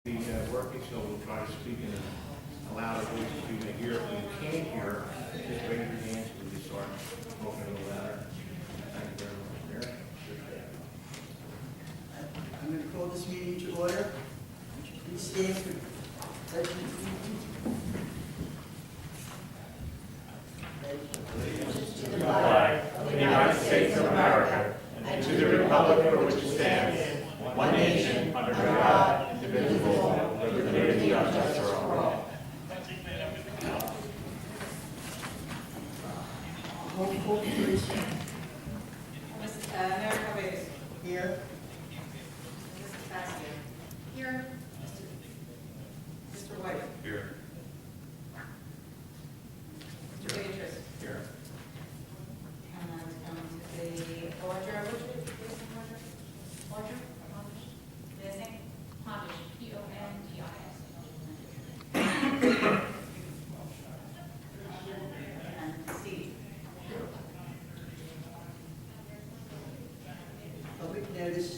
Working, so we'll try to speak in a louder voice so you may hear. If you can't hear, just raise your hands when you start talking a little louder. Thank you very much, Mayor. I'm going to call this meeting to order. Would you please stand for the pledge of allegiance? To the flag of the United States of America and to the republic for which it stands, one nation, under God, indivisible, with liberty and justice for all. Roll call, please. Mayor Covey. Here. Mrs. Passio. Here. Mr. White. Here. Mr. Beatrice. Here. And to the Audra, which is Audra? Last name? Pondish, P-O-N-D-I-S. And Steve. Public notice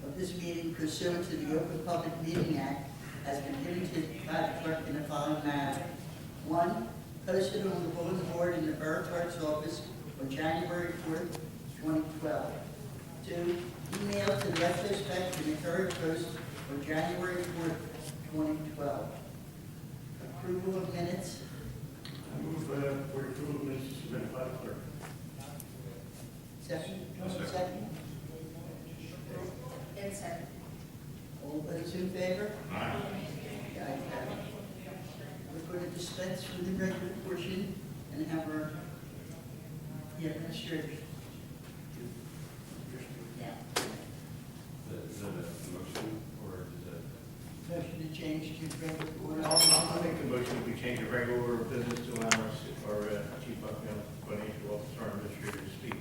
of this meeting pursuant to the Open Public Meeting Act has been given to the clerk in the following manner. 1. Posted on the bulletin board in the Borough Clerk's office on January 4th, 2012. 2. Emailed to the retrospect in the Courier Post on January 4th, 2012. Approval of minutes. I move for approval of minutes submitted by the clerk. Second? Second. Second? And second. All those in favor? Aye. The ayes have it. We're going to dispense with the regular portion and have our administrator. Is that a motion or is it? Motion to change to regular order. I'll make the motion that we change the regular order of business to allow our Chief Financial Officer and Administrator to speak.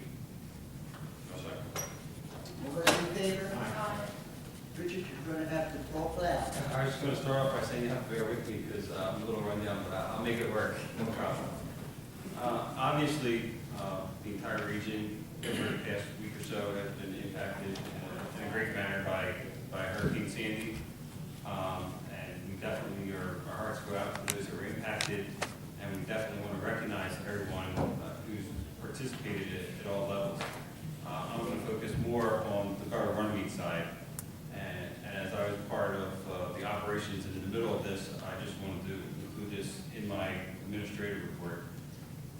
All those in favor? Aye. Richard, you're going to have to talk loud. I was just going to start off by saying you have to bear with me because I'm a little run down, but I'll make it work, no problem. Obviously, the entire region over the past week or so has been impacted in a great manner by Hurricane Sandy. And we definitely, our hearts go out to those who were impacted, and we definitely want to recognize everyone who's participated at all levels. I'm going to focus more on the Borough Runnemede side. And as I was part of the operations in the middle of this, I just wanted to include this in my administrative report.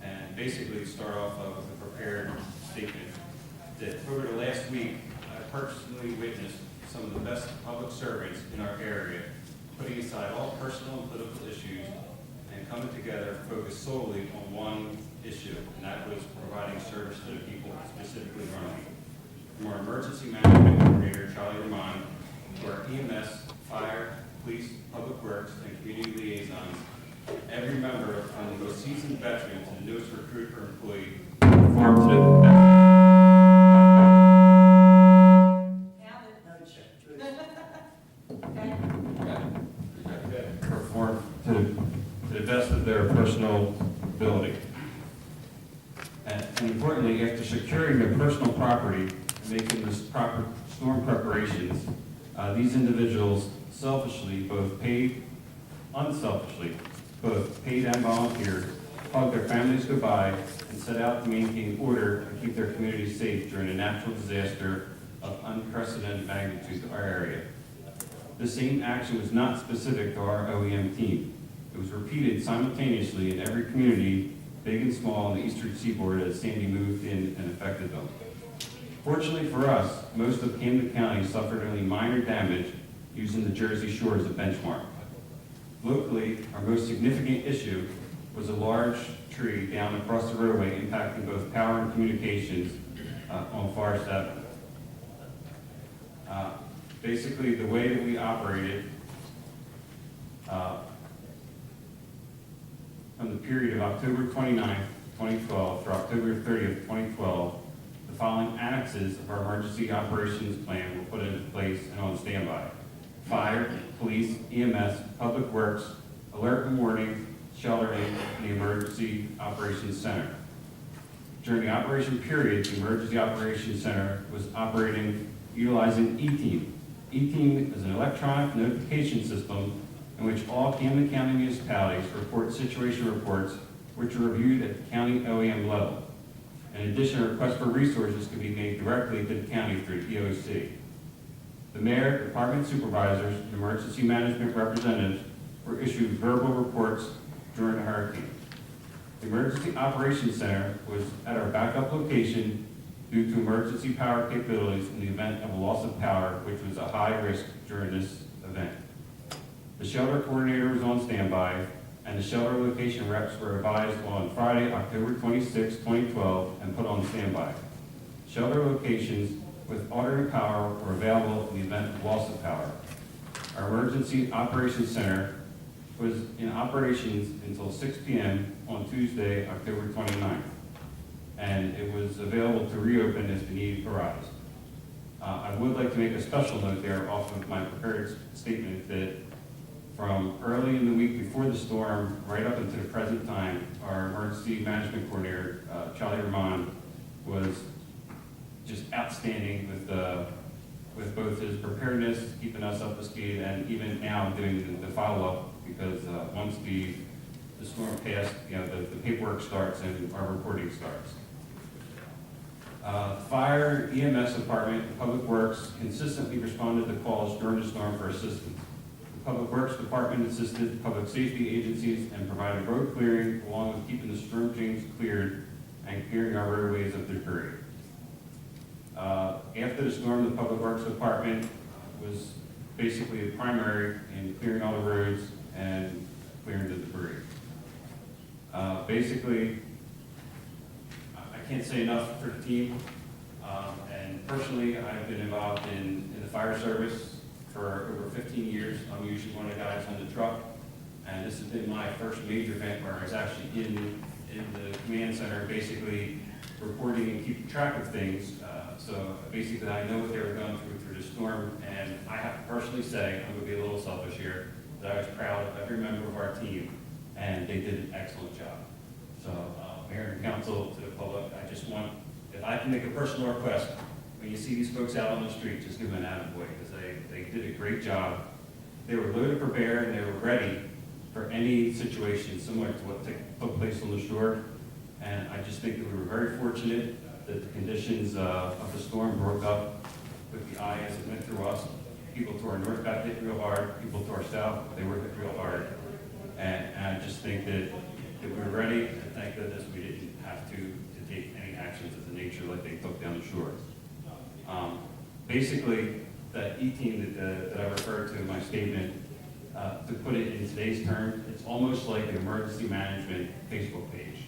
And basically start off with a prepared statement that over the last week, I personally witnessed some of the best public servants in our area putting aside all personal and political issues and coming together focused solely on one issue, and that was providing service to the people, specifically Runnemede. From our emergency management coordinator, Charlie Ramon, to our EMS, fire, police, public works, and community liaisons, every member, from the most seasoned veteran to the newest recruit or employee, performed to the best of their personal ability. And importantly, after securing their personal property and making this proper storm preparations, these individuals selfishly, unselfishly, both paid and volunteered, hugged their families goodbye, and set out to maintain order and keep their communities safe during a natural disaster of unprecedented magnitude to our area. The same action was not specific to our OEM team. It was repeated simultaneously in every community, big and small, on the eastern seaboard as Sandy moved in and affected them. Fortunately for us, most of Camden County suffered only minor damage, using the Jersey Shore as a benchmark. Locally, our most significant issue was a large tree down across the roadway impacting both power and communications on Forest Avenue. Basically, the way that we operated from the period of October 29th, 2012 through October 30th, 2012, the following annexes of our emergency operations plan were put into place and on standby: fire, police, EMS, public works, alert and warning, sheltering, and the emergency operations center. During the operation period, the emergency operations center was operating utilizing E-Team. E-Team is an electronic notification system in which all Camden County municipalities report situation reports which are reviewed at the county OEM level. In addition, requests for resources can be made directly to the county through EOC. The mayor, department supervisors, and emergency management representatives were issued verbal reports during the hurricane. The Emergency Operations Center was at our backup location due to emergency power capabilities in the event of a loss of power, which was a high risk during this event. The shelter coordinator was on standby, and the shelter location reps were advised on Friday, October 26, 2012, and put on standby. Shelter locations with alternate power were available in the event of loss of power. Our Emergency Operations Center was in operations until 6 p.m. on Tuesday, October 29th, and it was available to reopen as the need arose. I would like to make a special note there off of my prepared statement that from early in the week before the storm, right up until the present time, our emergency management coordinator, Charlie Ramon, was just outstanding with both his preparedness, keeping us up to speed, and even now doing the follow-up, because once the storm passed, the paperwork starts and our reporting starts. Fire, EMS department, and Public Works consistently responded to calls during the storm for assistance. The Public Works Department assisted public safety agencies and provided road clearing along with keeping the storm drains cleared and clearing our roadways of debris. After the storm, the Public Works Department was basically the primary in clearing all the roads and clearing the debris. Basically, I can't say enough for the team. And personally, I've been involved in the fire service for over 15 years. I'm usually one of the guys on the truck. And this has been my first major event where I was actually in the command center, basically reporting and keeping track of things. So basically, I know what they were going through the storm. And I have to personally say, I'm going to be a little selfish here, that I was proud of every member of our team, and they did an excellent job. So, Mayor and Council, to the public, I just want, if I can make a personal request, when you see these folks out on the street, just give them an attaboy, because they did a great job. They were loaded for bear, and they were ready for any situation similar to what took place on the shore. And I just think that we were very fortunate that the conditions of the storm broke up with the eye as it went through us. People to our north got hit real hard, people to our south, they were hit real hard. And I just think that we were ready, and thank goodness we didn't have to take any actions of the nature like they took down the shore. Basically, that E-Team that I referred to in my statement, to put it in today's terms, it's almost like an emergency management Facebook page.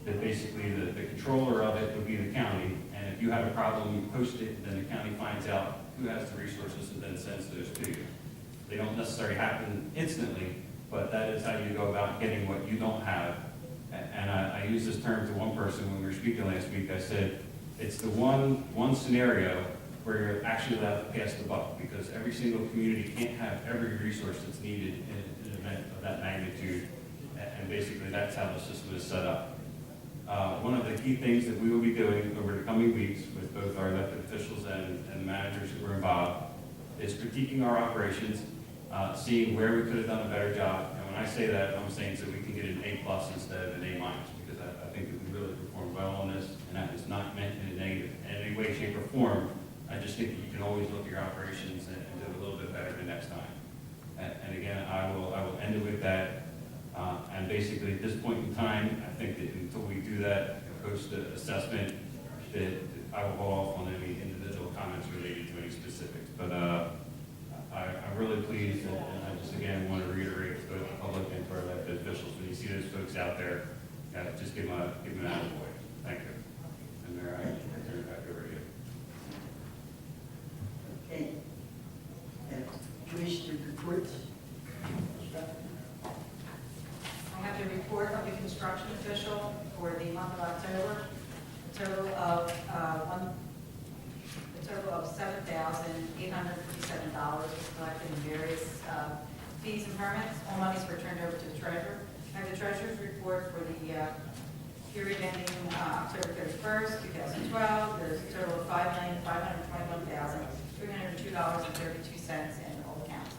That basically the controller of it would be the county, and if you have a problem, you post it, and then the county finds out who has the resources and then sends those to you. They don't necessarily happen instantly, but that is how you go about getting what you don't have. And I used this term to one person when we were speaking last week. I said, it's the one scenario where you're actually allowed to pass the buck, because every single community can't have every resource that's needed in an event of that magnitude. And basically, that's how the system is set up. One of the key things that we will be doing over the coming weeks with both our elected officials and the managers who were involved is critiquing our operations, seeing where we could have done a better job. And when I say that, I'm saying so we can get an A+ instead of an A-, because I think that we really performed well on this, and that is not meant in a negative in any way, shape, or form. I just think that you can always look at your operations and do a little bit better the next time. And again, I will end it with that. And basically, at this point in time, I think that until we do that post-assessment, that I will hold off on any individual comments related to any specifics. But I'm really pleased, and I just again want to reiterate to both the public and to our elected officials, when you see those folks out there, just give them an attaboy. Thank you. And Mayor, I turn it back over to you. Okay. Commissioner reports. I have the report of the construction official for the month of October. A total of $7,857 was collected in various fees and permits. All monies were turned over to the treasurer. I have the treasurer's report for the period ending October 31st, 2012. There's a total of $5,521,302.32. cents in all accounts.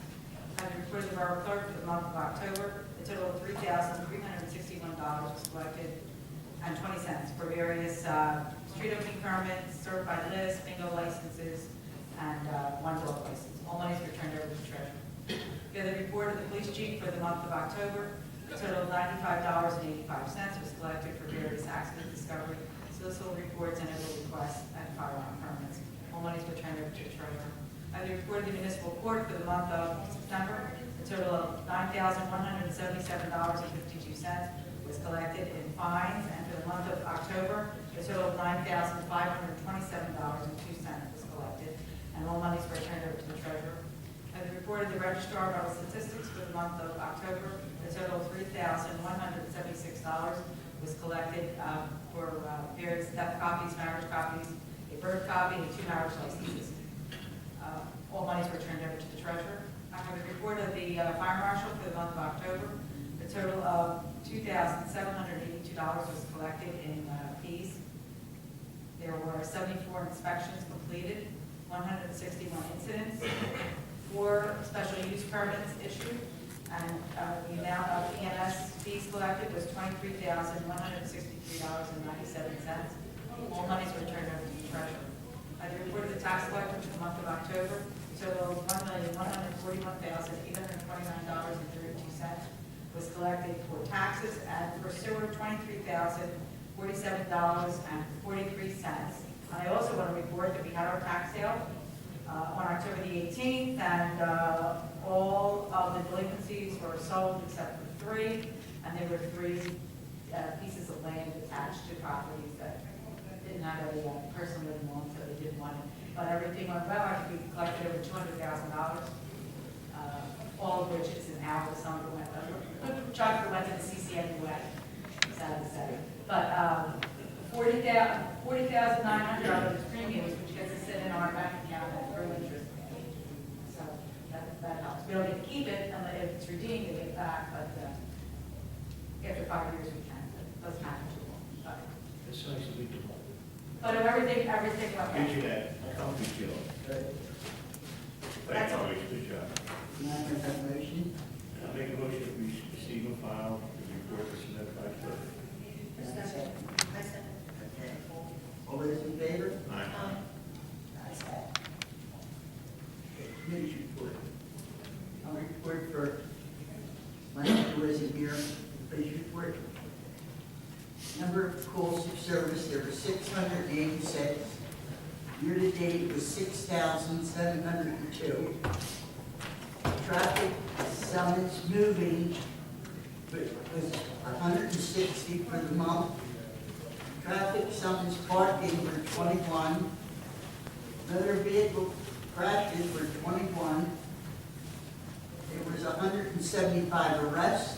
I have reported the Borough Clerk for the month of October. A total of $3,361 was collected and 20 cents for various street opening permits, certified lists, bingo licenses, and one dog license. All monies were turned over to the treasurer. We have the report of the police chief for the month of October. A total of $95.85 was collected for various accident discovery, solicited reports, and other requests and firearm permits. All monies were turned over to the treasurer. I have the report of the municipal court for the month of September. A total of $9,177.52 was collected in fines, and for the month of October, a total of $9,527.02 was collected, and all monies were turned over to the treasurer. I have the report of the registrar of statistics for the month of October. A total of $3,176 was collected for various death copies, marriage copies, a birth copy, and 2 marriage licenses. All monies were turned over to the treasurer. I have a report of the fire marshal for the month of October. A total of $2,782 was collected in fees. There were 74 inspections completed, 161 incidents, 4 special use permits issued, and the amount of EMS fees collected was $23,163.97. All monies were turned over to the treasurer. I reported the tax collector for the month of October. Total of $1,141,829.32 was collected for taxes, and for sewer, $23,047.43. I also want to report that we had our tax sale on October the 18th, and all of the delinquencies were sold except for 3, and there were 3 pieces of land attached to properties that didn't have a person living on, so they didn't want it. But everything went well. I think we collected over $200,000, all of which is in ours. Some of it went, good chunk of it went to the CC anyway, sad to say. But $40,900 premiums, which gets to sit in our bank account at no interest. So that helps. We don't get to keep it unless if it's redeemed, we get it back, but after 5 years we can. It doesn't happen too long. It's nice to be good. But everything went well. Gives you that comfy feeling. Thank you, always, good job. Can I make that motion? I'll make a motion that we receive and file the report that's submitted by the clerk. Okay. All those in favor? Aye. Ayes have it. Committee report. I'll report for my wasn't here. Please report. Number of calls of service, there were 686. Year-to-date was 6,702. Traffic summons moving was 160 for the month. Traffic summons parking were 21. Motor vehicle crashes were 21. There was 175 arrests.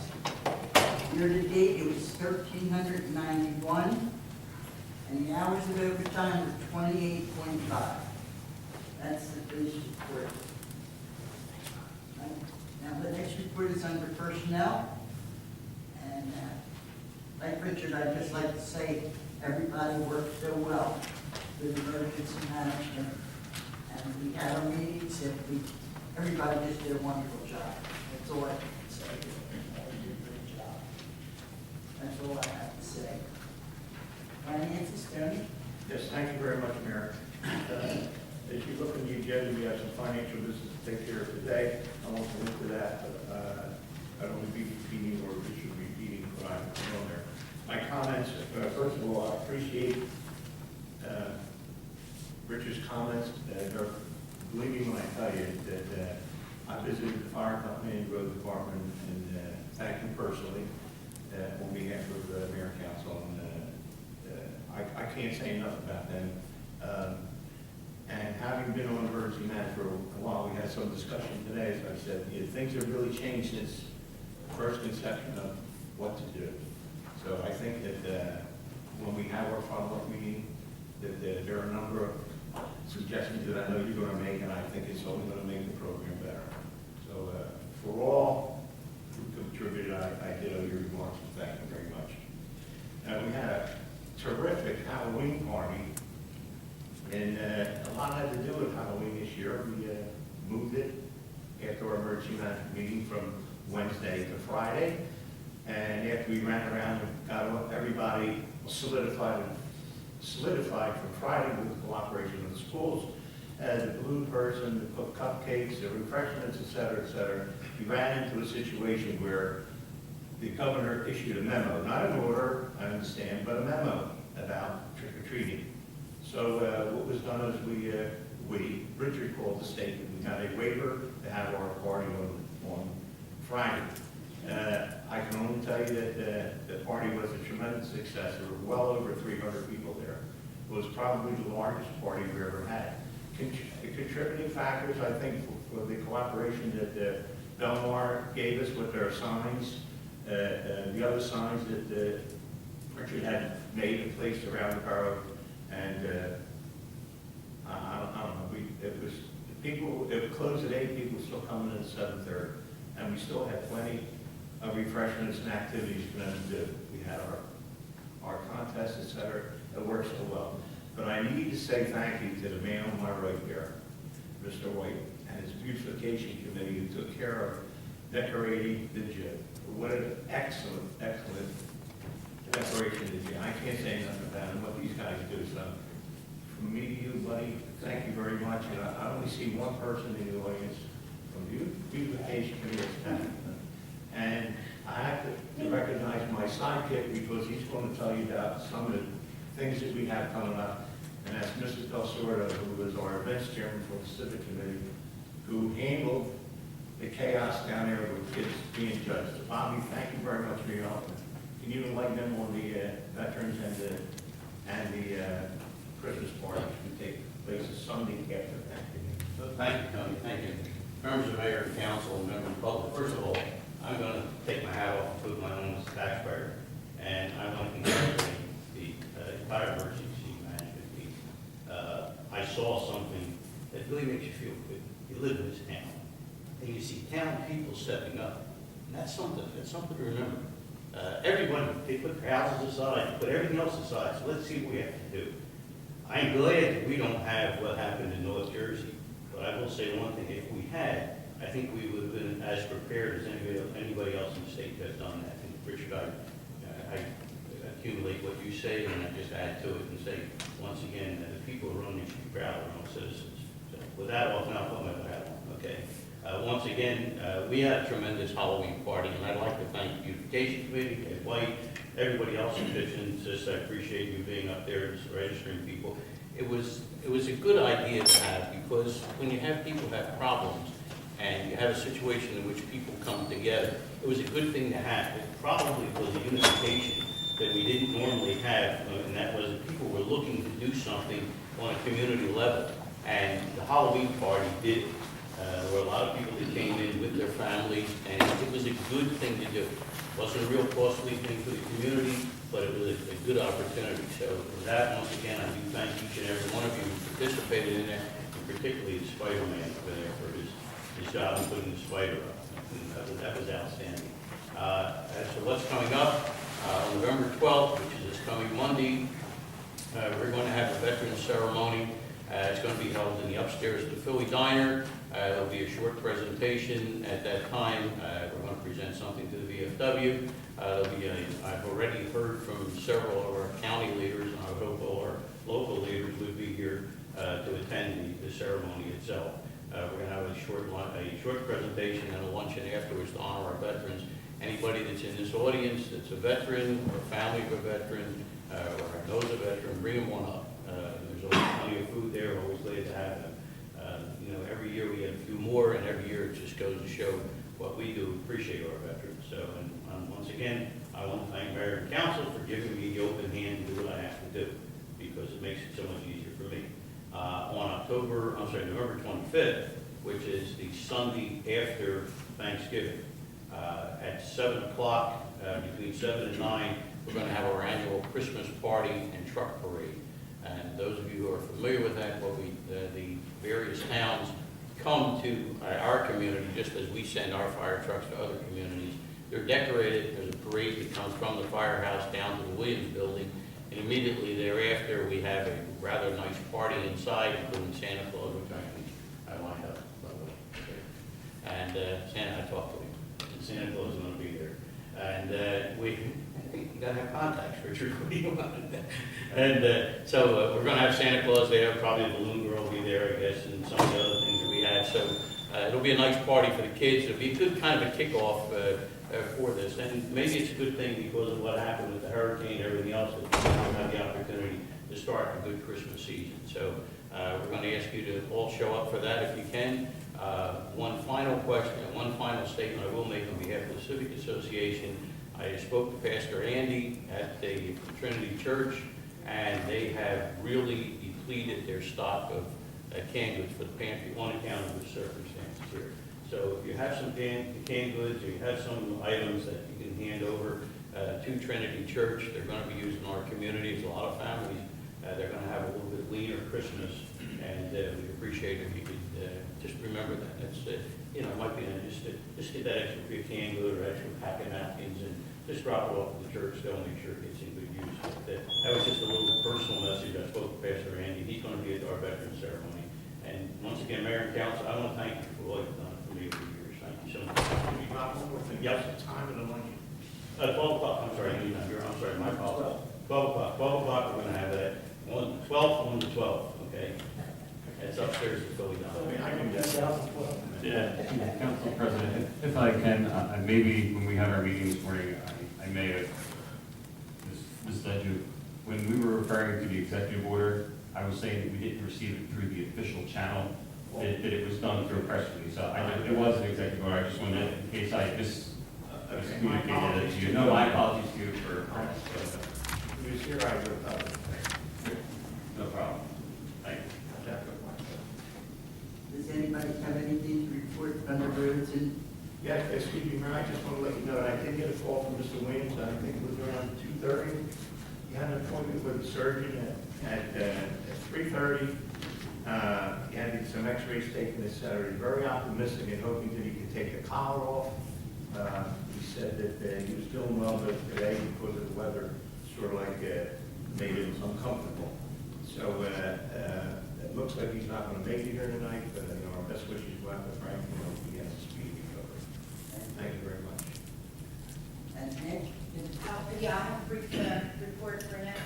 Year-to-date, it was 1,391, and the hours of overtime were 28.5. That's the police report. Now, the next report is under personnel, and like Richard, I'd just like to say everybody worked so well with emergency management, and we had our meetings, and everybody just did a wonderful job. That's all I can say. Everybody did a great job. That's all I have to say. Finances, Tony? Yes, thank you very much, Mayor. As you look in the agenda, we have some financial business to take care of today. I won't go into that, but I don't want to be repeating or Richard repeating what I'm on there. My comments, first of all, I appreciate Richard's comments. Believe me when I tell you that I visited the fire company and road department and thank him personally on behalf of the mayor and council. And I can't say enough about them. And having been on emergency management for a while, we had some discussion today, as I said, things have really changed since first conception of what to do. So I think that when we have our follow-up meeting, that there are a number of suggestions that I know you're going to make, and I think it's only going to make the program better. So for all who contributed, I did owe your remarks, and thank you very much. We had a terrific Halloween party, and a lot had to do with Halloween this year. moved it after our emergency management meeting from Wednesday to Friday. And after we ran around and got everybody solidified from Friday with the cooperation of the schools, the balloon person, the cook cupcakes, the refreshments, et cetera, we ran into a situation where the governor issued a memo, not an order, I understand, but a memo about trick-or-treating. So what was done is Richard called the state, and we got a waiver to have our party on Friday. I can only tell you that the party was a tremendous success. There were well over 300 people there. It was probably the largest party we ever had. The contributing factors, I think, for the cooperation that Belmar gave us with their signs, the other signs that Richard had made and placed around the borough, and I don't know. It closed at 8. People still coming in at 7:30, and we still had plenty of refreshments and activities for them to do. We had our contests, et cetera. It worked so well. But I need to say thank you to the man on my right there, Mr. White, and his beautification committee who took care of decorating the gym. What an excellent decoration the gym. I can't say nothing about it, what these guys do. So from me to you, buddy, thank you very much. And I only see one person in the audience from the beautification committee. And I have to recognize my sidekick because he's going to tell you about some of the things that we have coming up. And that's Mrs. Del Sordo, who was our events chairman for the Civic Committee, who handled the chaos down there with kids being judged. So Bobby, thank you very much for your help. Can you enlighten them on the veterans and the Christmas party which will take place Sunday after Thanksgiving? So thank you, Tony, thank you. Members of Mayor and Council and members of the public, first of all, I'm going to take my hat off and put my own as a taxpayer, and I want to congratulate the entire emergency management team. I saw something that really makes you feel good. You live in this town, and you see town people stepping up, and that's something to remember. Everyone, they put their houses aside, put everything else aside, so let's see what we have to do. I'm glad that we don't have what happened in North Jersey, but I will say one thing, if we had, I think we would have been as prepared as anybody else in the state has done that. And Richard, I accumulate what you say, and I just add to it and say, once again, that the people around you should be proud of their own citizens. So with that off, now I'll put my hat on, okay? Once again, we had a tremendous Halloween party, and I'd like to thank the Beautification Committee, Ed White, everybody else in Kitchen. Just I appreciate you being up there registering people. It was a good idea to have, because when you have people have problems, and you have a situation in which people come together, it was a good thing to have. It probably was a unification that we didn't normally have, and that was that people were looking to do something on a community level, and the Halloween party did it. There were a lot of people that came in with their families, and it was a good thing to do. It wasn't a real costly thing for the community, but it was a good opportunity. So for that, once again, I do thank each and every one of you who participated in that, and particularly the Spider-Man over there for his job in putting the spider up. And that was outstanding. As for what's coming up, on November 12th, which is this coming Monday, we're going to have a veterans ceremony. It's going to be held in the upstairs of the Philly Diner. There'll be a short presentation at that time. We're going to present something to the VFW. I've already heard from several of our county leaders, and I hope all our local leaders would be here to attend the ceremony itself. We're going to have a short presentation and a luncheon afterwards to honor our veterans. Anybody that's in this audience that's a veteran or a family of a veteran or knows a veteran, bring them on up. There's always plenty of food there, always glad to have them. Every year we have a few more, and every year it just goes to show what we do, appreciate our veterans. So, and once again, I want to thank Mayor and Council for giving me the open hand to do what I have to do, because it makes it so much easier for me. On November 25th, which is the Sunday after Thanksgiving, at 7 o'clock, between 7 and 9, we're going to have our annual Christmas party and truck parade. And those of you who are familiar with that, the various towns come to our community just as we send our fire trucks to other communities. They're decorated. There's a parade that comes from the firehouse down to the Williams Building. And immediately thereafter, we have a rather nice party inside, including Santa Claus, which I lined up, by the way. and Santa, I talked to him, and Santa Claus is gonna be there. And we, you gotta have contacts, Richard, what do you want? And so we're gonna have Santa Claus there, probably the balloon girl will be there, I guess, and some of the other things that we have. So it'll be a nice party for the kids. It'll be a good kind of a kickoff for this. And maybe it's a good thing because of what happened with the hurricane and everything else, that we'll have the opportunity to start a good Christmas season. So we're going to ask you to all show up for that if you can. One final question, one final statement I will make on behalf of the Civic Association. I spoke to Pastor Andy at the Trinity Church, and they have really depleted their stock of canned goods for the pantry on account of the circumstances here. So if you have some canned goods, or you have some items that you can hand over to Trinity Church, they're going to be used in our community. There's a lot of families. They're going to have a little bit leaner Christmas, and we'd appreciate if you could just remember that. That's, you know, it might be just get that extra few canned good or extra pack of napkins and just drop it off at the church. They'll make sure it gets in good use. But, that was just a little personal message. I spoke to Pastor Andy. He's going to be at our veterans ceremony. And once again, Mayor and Council, I want to thank you for all you've done for me over the years. Thank you so much. One more thing. Yep. The time of the luncheon. 12 o'clock, I'm sorry, I'm sorry, my fault. 12 o'clock, we're going to have that. 12th, 1 to 12, okay? It's upstairs at Philly Down. I can get that. Yeah, Council President, if I can, maybe when we had our meeting this morning, I may have misled you. When we were referring to the executive order, I was saying that we didn't receive it through the official channel, that it was done through a press release. So it was an executive order. I just wanted, in case I miscommunicated it to you. No, my apologies to you for. It was here, I wrote up. No problem. Thank you. Does anybody have anything to report on the roads and? Yes, excuse me, Mayor, I just want to let you know that I did get a call from Mr. Williams, I think it was around 2:30. He had an appointment with a surgeon at 3:30. He had some x-rays taken this Saturday, very optimistic and hoping that he could take the collar off. He said that he was doing well, but today, because of the weather, sort of like made him uncomfortable. So it looks like he's not going to make it here tonight, but our best wishes go out to Frank, he has a speedy recovery. Thank you very much. And Nick? Yeah, I have a brief report for Nick.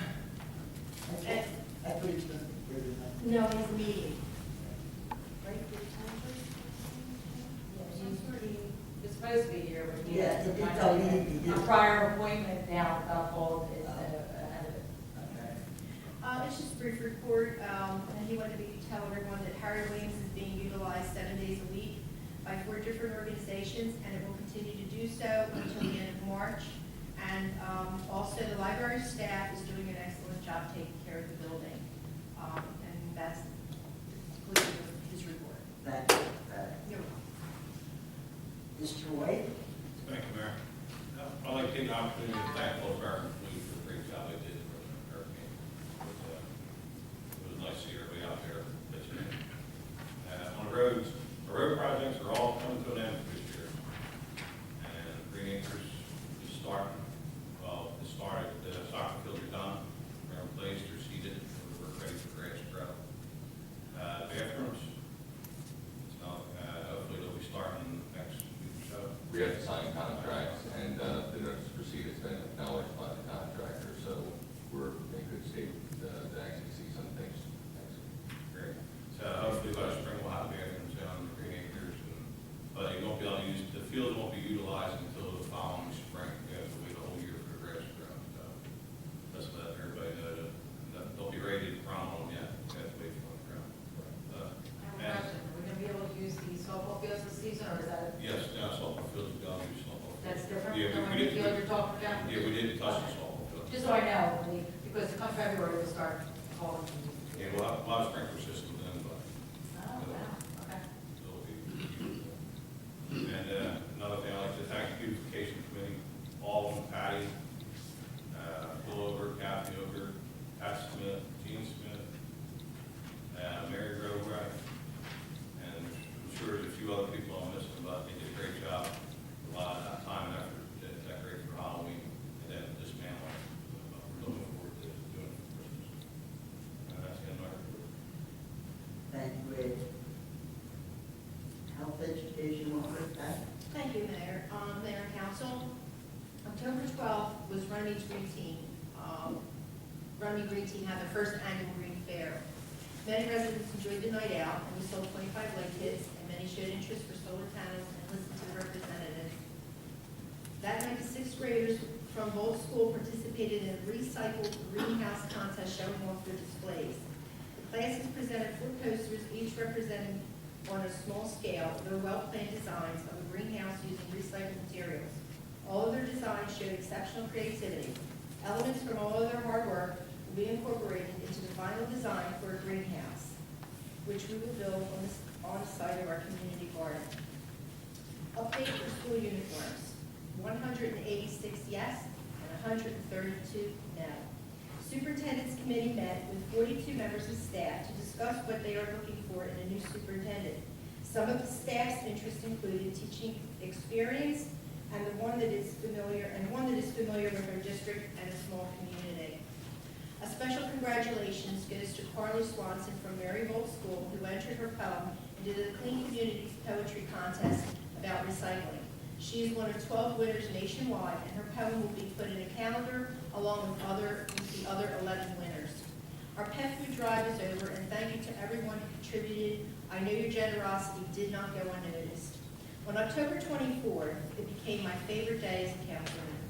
I put it to No, his meeting. Right? It's supposed to be here, but he Yeah, has it did some tell kind me of- he did. a prior appointment now got called ahead of it. It's just a brief report, and he wanted me to tell everyone that Harry Williams is being utilized 7 days a week by 4 different organizations, and it will continue to do so until the end of March. And also, the library staff is doing an excellent job taking care of the building. And that's conclusion of his report. Thank you. You're welcome. Mr. White? Thank you, Mayor. I'd like to take the opportunity to thank all of our employees for the great job they did for the hurricane. It was nice to see everybody out there pitching in. On the roads, the road projects are all coming to an end this year. And Green Acres is starting. Well, it started, the soccer fields are done, they're in place, they're seeded, we're ready for grass to grow. Bathrooms, hopefully they'll be starting next week or so. We have to sign contracts, and the notice to proceed has been acknowledged by the contractor, so we're in good state to actually see some things next week. Great. So hopefully by spring we'll have bathrooms down in Green Acres and Education Officer. Pat? Thank you, Mayor. Mayor and Council, October 12th was Runnemede's Green Team. Runnymede Green Team had their first annual Green Fair. Many residents enjoyed the night out, and we sold 25 light kits, and many showed interest for solar panels and listened to the representatives. That night, the sixth graders from both schools participated in a recycled greenhouse contest showing off their displays. The classes presented 4 posters, each representing on a small scale their well-planned designs of a greenhouse using recycled materials. All of their designs showed exceptional creativity. Elements from all of their hard work will be incorporated into the final design for a greenhouse, which we will build on the site of our community garden. Update for school uniforms, 186 yes and 132 no. Superintendent's committee met with 42 members of staff to discuss what they are looking for in a new superintendent. Some of the staff's interests included teaching experience and one that is familiar with our district and a small community. A special congratulations goes to Carly Swanson from Marygold School, who entered her poem into the Clean Communities Poetry Contest about recycling. She is one of 12 winners nationwide, and her poem will be put in a calendar along with the other 11 winners. Our pet food drive is over, and thank you to everyone who contributed. I know your generosity did not go unnoticed. On October 24th, it became my favorite day as a councilman.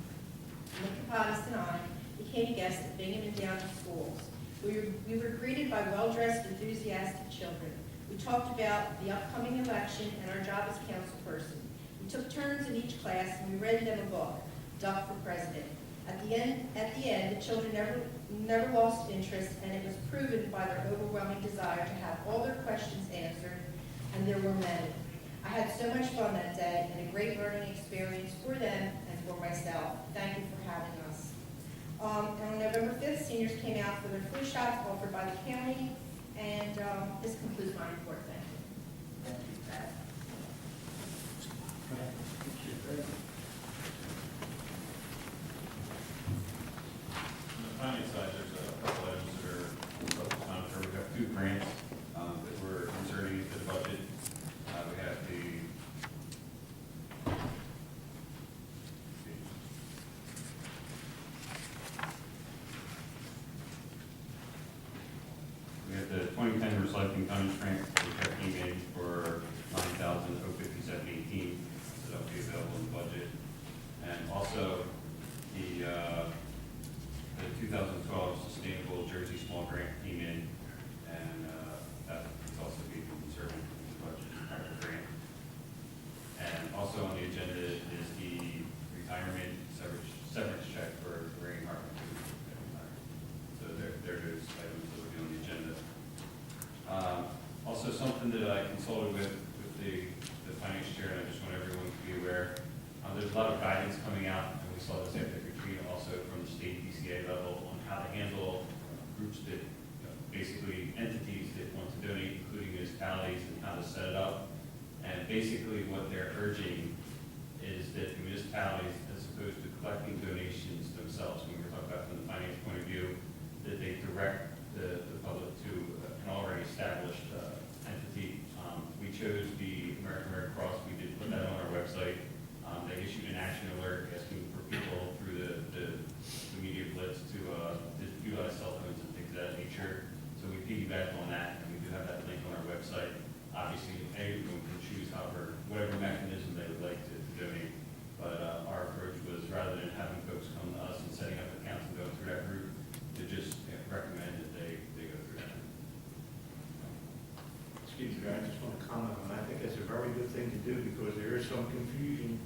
Nick Kapadas and I became guests at Bingham and Downey schools. We were greeted by well-dressed, enthusiastic children. We talked about the upcoming election and our job as councilperson. We took turns in each class and we read them a book, Duck for President. At the end, the children never lost interest, and it was proven by their overwhelming desire to have all their questions answered, and there were many. I had so much fun that day and a great learning experience for them and for myself. Thank you for having us. On November 5th, seniors came out for their flu shots offered by the county, and this concludes my report. Thank you. Thank you, Pat. On the finance side, there's a couple items that are focused on. We have 2 grants that we're inserting into the budget. We have the 2010 recycling tonnage grant, which came in for $9,057.18, so that'll be available in the budget. And also the 2012 Sustainable Jersey Small Grant came in, and that is also being inserted in the budget as a grant. And also on the agenda is the retirement severance check for Ray Hartman. So there are those items that will be on the agenda. Also something that I consulted with the finance chair, and I just want everyone to be aware. There's a lot of guidance coming out, and we saw this after Katrina also from the state DCA level on how to handle groups that, basically entities that want to donate, including municipalities, and how to set it up. And basically what they're urging is that the municipalities, as opposed to collecting donations themselves, when we're talking about from the finance point of view, that they direct the public to an already established entity. We chose the American Red Cross. We did put that on our website. They issued an action alert asking for people through the media blitz to utilize cell phones and things of that nature. So we piggybacked on that, and we do have that link on our website. Obviously, anyone can choose whatever mechanism they would like to donate. But our approach was, rather than having folks come to us and setting up accounts and going through that route, to just recommend that they go through that. Excuse me, I just want to comment on that. I think that's a very good thing to do, because there is some confusion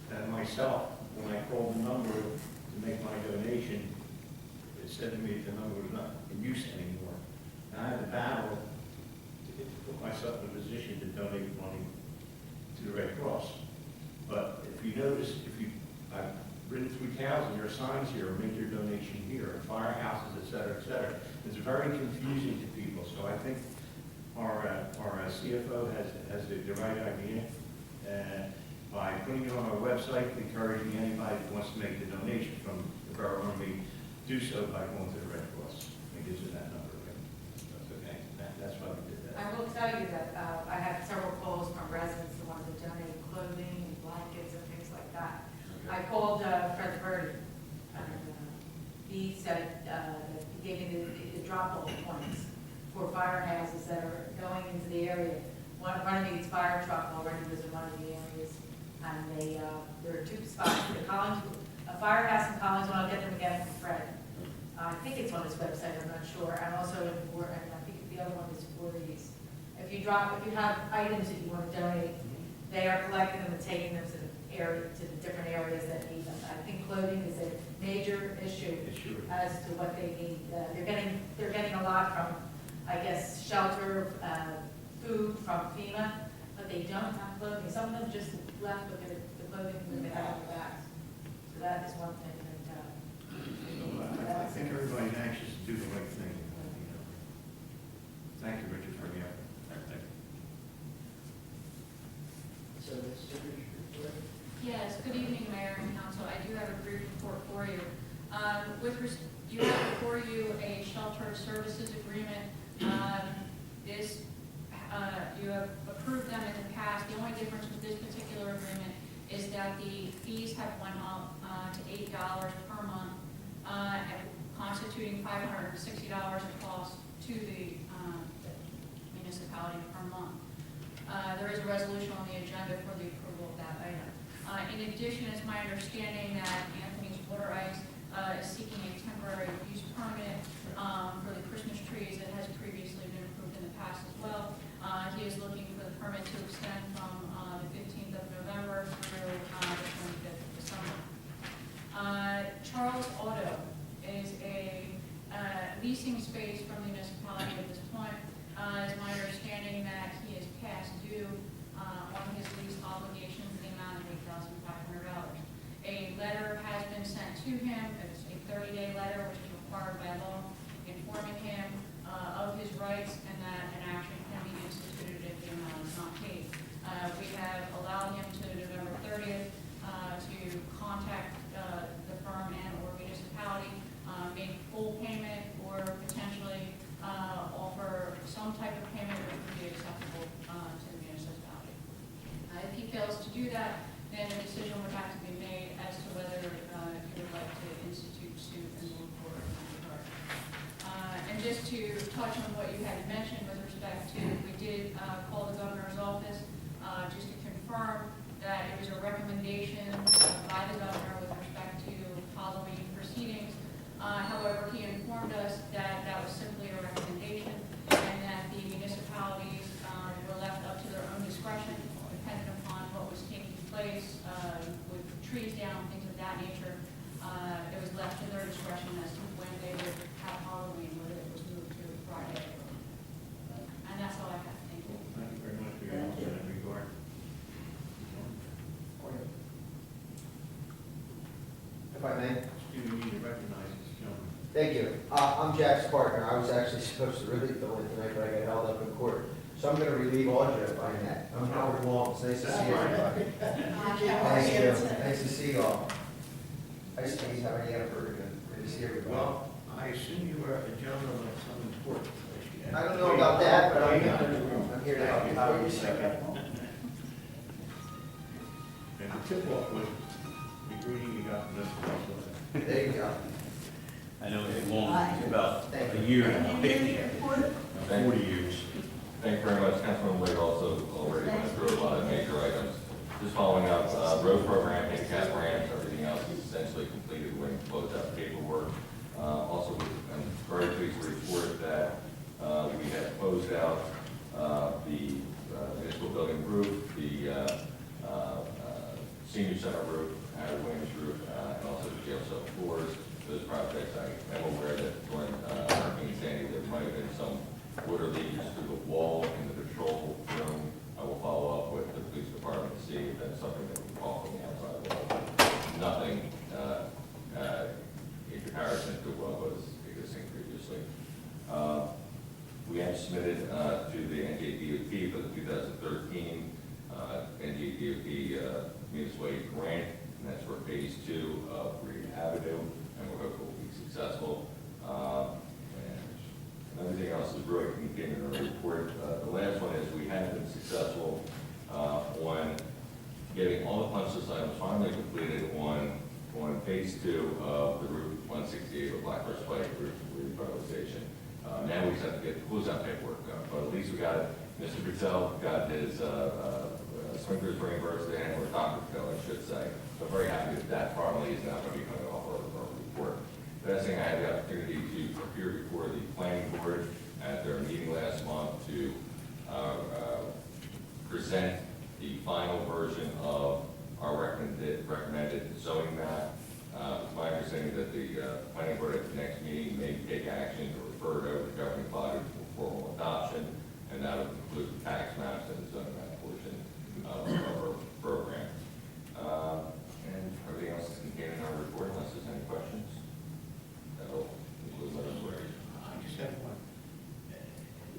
that myself, when I called the number to make my donation, it said to me that the number was not in use anymore. And I had to battle to put myself in a position to donate money to the Red Cross. But if you notice, I've ridden through towns, and there are signs here, make your donation here, firehouses, et cetera, et cetera. It's very confusing to people, so I think our CFO has the right idea. By putting it on our website, encouraging anybody who wants to make the donation from the borough of Runnemede, do so by going to the Red Cross. It gives you that number, right? That's okay. That's why we did that. I will tell you that I had several calls from residents Runnemede's fire truck already was in one of the areas, and there are 2 spots, the Collins, a firehouse in Collins, and I'll get them again from Fred. I think it's on his website, I'm not sure, and also in and I think the other one is Voorhees. If you have items that you want to donate, they are collecting them and taking them to the different areas that need them. I think clothing is a major issue as to what they need. They're getting a lot from, I guess, shelter, food from FEMA, but they don't have clothing. Some of them just left with the clothing that they have in the bags. So that is one thing that, I think everybody's anxious to do the right thing. Thank you, Richard, for the effort. Thank you. So that's the report. Yes, good evening, Mayor and Council. I do have a brief report for you. You have before you a shelter services agreement. You have approved them in the past. The only difference with this particular agreement is that the fees have went up to $8 per month, constituting $560 of cost to the municipality per month. There is a resolution on the agenda for the approval of that item. In addition, it's my understanding that Anthony's Water Ice is seeking a temporary use permit for the Christmas trees that has previously been approved in the past as well. He is looking for the permit to extend from the 15th of November through the 25th of December. Charles Auto is a leasing space from the municipality at this point. It's my understanding that he is past due on his lease obligations in the amount of $8,500. A letter has been sent to him. It's a 30-day letter, which is required by law, informing him of his rights and that an action can be instituted if the amount is not paid. We have allowed him to November 30th to contact the firm and or municipality, make full payment or potentially offer some type of payment which would be acceptable to the municipality. If he fails to do that, then a decision would have to be made as to whether he would like to institute suit and move forward in that regard. And just to touch on what you had mentioned with respect to, we did call the governor's office just to confirm that it was a recommendation by the governor with respect to Halloween proceedings. However, he informed us that that was simply a recommendation and that the municipalities were left up to their own discretion, depending upon what was taking place with trees down, things of that nature. It was left to their discretion as to when they would have Halloween, whether it was moved to Friday. And that's all I have. Thank you. Thank you very much for your help in that regard. If I may. You need to recognize this gentleman. Thank you. I'm Jack's partner. I was actually supposed to really fill in tonight, but I got held up in court. So I'm going to relieve Audra if I may. I'm Howard Wong. It's nice to see everybody. Thank you. Nice to see you all. I just think he's having a hamburger. Good to see everybody. Well, I assume you were a gentleman of some importance. I don't know about that, but I'm here to help you. How are you, second? And the tip-off was the greeting you got from this place. There you go. I know it's long, it's about Thank a you. year now. Thank 40 you. years. Thank you very much. Councilman Wade also already went through a lot of major items. Just following up, road program, handicap ramps, everything else is essentially completed when we closed out paperwork. Also, I'm very pleased to report that we have closed out the municipal building roof, the senior center roof, outer wings roof, and also the jail cell floors. Those projects, I am aware that during Hurricane Sandy, there might have been some water leakage through the wall in the patrol room. I will follow up with the police department to see if that's something that we can call from the outside wall. Nothing in comparison to what was existing previously. We have submitted to the NJDOT for the 2013 NJDOT Municipal Aid Grant, and that's for phase 2 of Reed Avenue, and we're hopeful we'll be successful. And everything else is really contained in our report. The last one is we have been successful on getting all the punch list items finally completed on phase 2 of the Route 168 of Blackbird Pike revitalization. Now we just have to get the closeout paperwork done, but at least we got it Mr. Patel got his sprinklers reimbursed and or Dr. Patel, I should say. So I'm very happy that that finally is now going to be coming off our report. The last thing, I had the opportunity to appear before the planning board at their meeting last month to present the final version of our recommended zoning map. It's my understanding that the planning board at the next meeting may take action to refer it over to the governing body for formal adoption, and that will include the tax maps and the zoning map portion of our program. And everything else is contained in our report, unless there's any questions. That'll conclude my report. I just have one.